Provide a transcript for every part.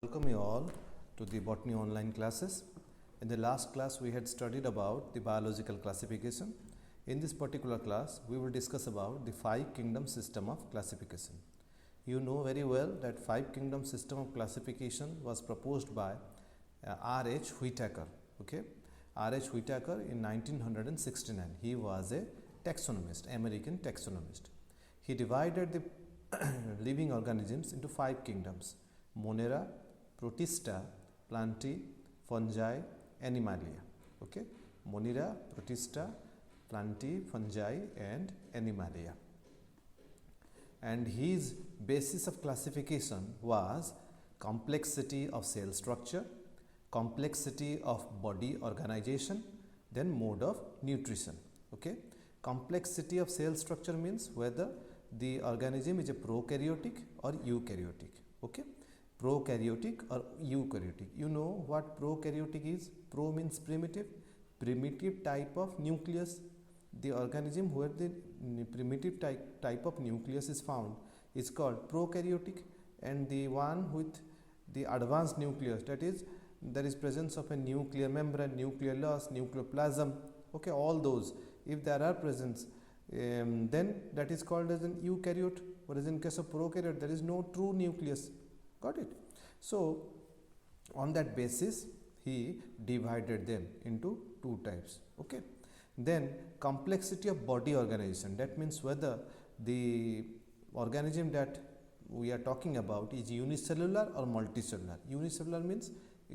Welcome you all to the botany online classes. In the last class we had studied about the biological classification. In this particular class we will discuss about the five kingdom system of classification. You know very well that five kingdom system of classification was proposed by R. H. Whitaker. Okay, R. H. Whitaker in 1969. He was a taxonomist, American taxonomist. He divided the living organisms into five kingdoms: Monera, Protista, Plantae, Fungi, Animalia. Okay, Monera, Protista, Plantae, Fungi, and Animalia. And his basis of classification was complexity of cell structure, complexity of body organization, then mode of nutrition. Okay, complexity of cell structure means whether the organism is a prokaryotic or eukaryotic. Okay, prokaryotic or eukaryotic. You know what prokaryotic is? Pro means primitive, primitive type of nucleus. The organism where the primitive type of nucleus is found is called prokaryotic, and the one with the advanced nucleus, that is there is presence of a nuclear membrane, nucleolus, nucleoplasm. Okay, all those if there are presence, then that is called as an eukaryote. Whereas in case of prokaryote there is no true nucleus. Got it? So on that basis he divided them into two types. Okay, then complexity of body organization, that means whether the organism that we are talking about is unicellular or multicellular. Unicellular means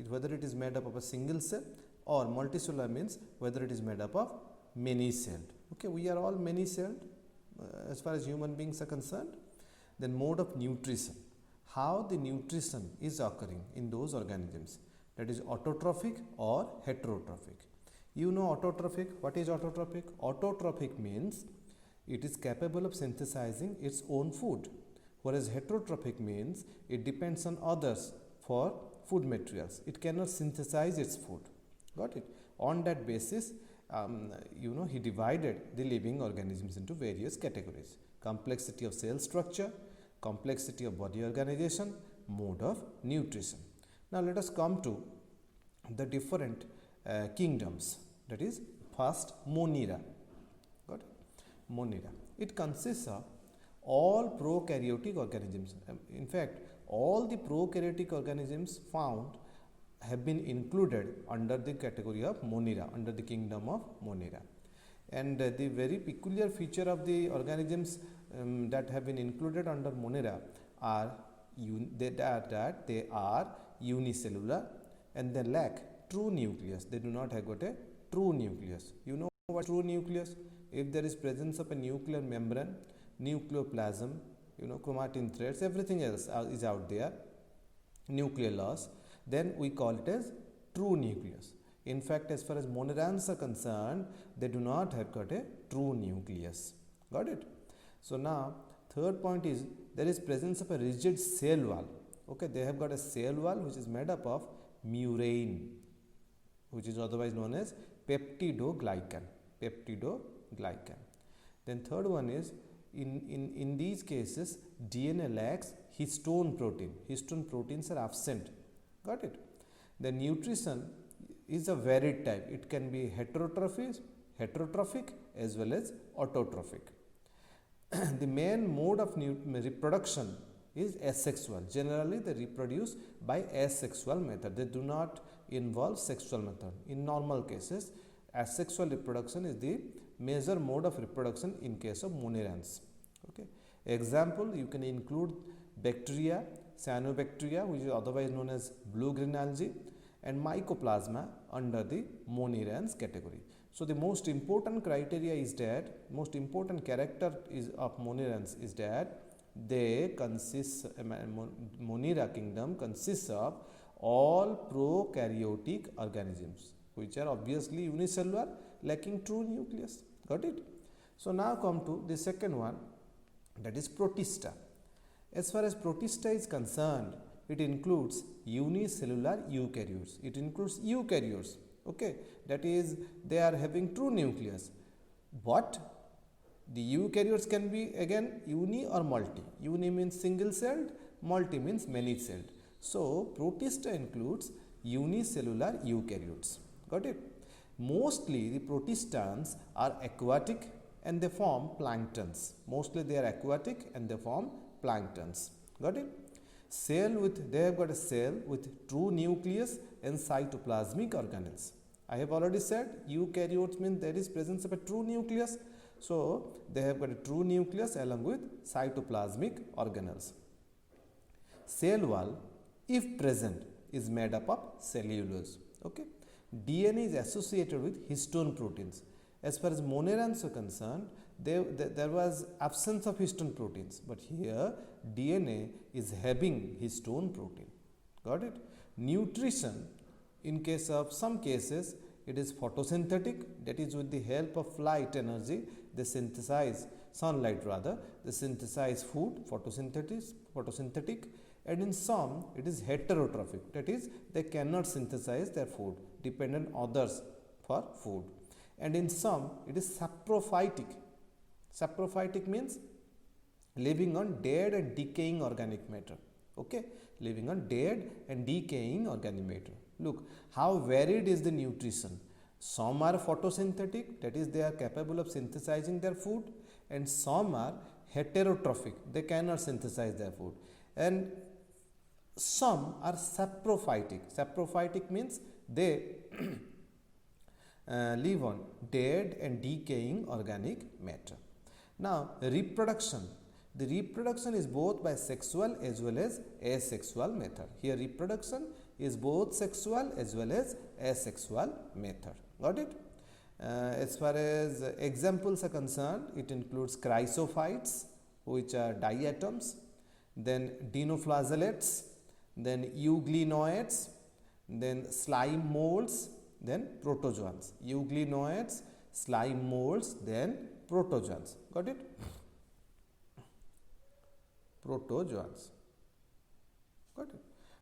whether it is made up of a single cell, or multicellular means whether it is made up of many celled. Okay, we are all many celled as far as human beings are concerned. Then mode of nutrition, how the nutrition is occurring in those organisms, that is autotrophic or heterotrophic. You know autotrophic. What is autotrophic? Autotrophic means it is capable of synthesizing its own food, whereas heterotrophic means it depends on others for food materials. It cannot synthesize its food. Got it? On that basis, he divided the living organisms into various categories: complexity of cell structure, complexity of body organization, mode of nutrition. Now let us come to the different kingdoms. That is, first, Monera. Got it? Monera. It consists of all prokaryotic organisms. In fact, all the prokaryotic organisms found have been included under the category of Monera, under the kingdom of Monera. And the very peculiar feature of the organisms that have been included under Monera are that they are unicellular and they lack true nucleus. They do not have got a true nucleus. You know what true nucleus? If there is presence of a nuclear membrane, nucleoplasm, chromatin threads, everything else is out there, nuclear loss, then we call it as true nucleus. In fact, as far as monerans are concerned, they do not have got a true nucleus. Got it? So now third point is there is presence of a rigid cell wall. Okay, they have got a cell wall which is made up of murine, which is otherwise known as peptidoglycan. Peptidoglycan. Then third one is in these cases DNA lacks histone protein. Histone proteins are absent. Got it? The nutrition is a varied type. It can be heterotrophic as well as autotrophic. The main mode of reproduction is asexual. Generally, they reproduce by asexual method. They do not involve sexual method. In normal cases, asexual reproduction is the major mode of reproduction in case of monerans. Okay. Example, you can include bacteria, cyanobacteria, which is otherwise known as blue green algae, and mycoplasma under the monerans category. So the most important criteria is that, most important character is of monerans is that they consist, Monera kingdom consists of all prokaryotic organisms, which are obviously unicellular, lacking true nucleus. Got it? So now come to the second one, that is Protista. As far as Protista is concerned, it includes unicellular eukaryotes. It includes eukaryotes. Okay, that is, they are having true nucleus. But the eukaryotes can be again uni or multi. Uni means single celled, multi means many celled. So Protista includes unicellular eukaryotes. Got it? Mostly the protistans are aquatic and they form planktons. Mostly they are aquatic and they form planktons. Got it? They have got a cell with true nucleus and cytoplasmic organelles. I have already said eukaryotes means there is presence of a true nucleus. So they have got a true nucleus along with cytoplasmic organelles. Cell wall, if present, is made up of cellulose. Okay. DNA is associated with histone proteins. As far as monerans are concerned, there was absence of histone proteins, but here DNA is having histone protein. Got it? Nutrition, in case of some cases, it is photosynthetic, that is with the help of light energy, they synthesize sunlight rather, they synthesize food, photosynthetic, and in some it is heterotrophic, that is they cannot synthesize their food, dependent on others for food. And in some it is saprophytic. Saprophytic means living on dead and decaying organic matter. Okay, living on dead and decaying organic matter. Look how varied is the nutrition. Some are photosynthetic, that is they are capable of synthesizing their food, and some are heterotrophic, they cannot synthesize their food, and some are saprophytic. Saprophytic means they live on dead and decaying organic matter. Now reproduction. The reproduction is both by sexual as well as asexual method. Here reproduction is both sexual as well as asexual method. Got it? As far as examples are concerned, it includes chrysophytes, which are diatoms, then dinoflagellates, then euglenoids, then slime molds, then protozoans. Euglenoids, slime molds, then protozoans. Got it? Protozoans. Got it?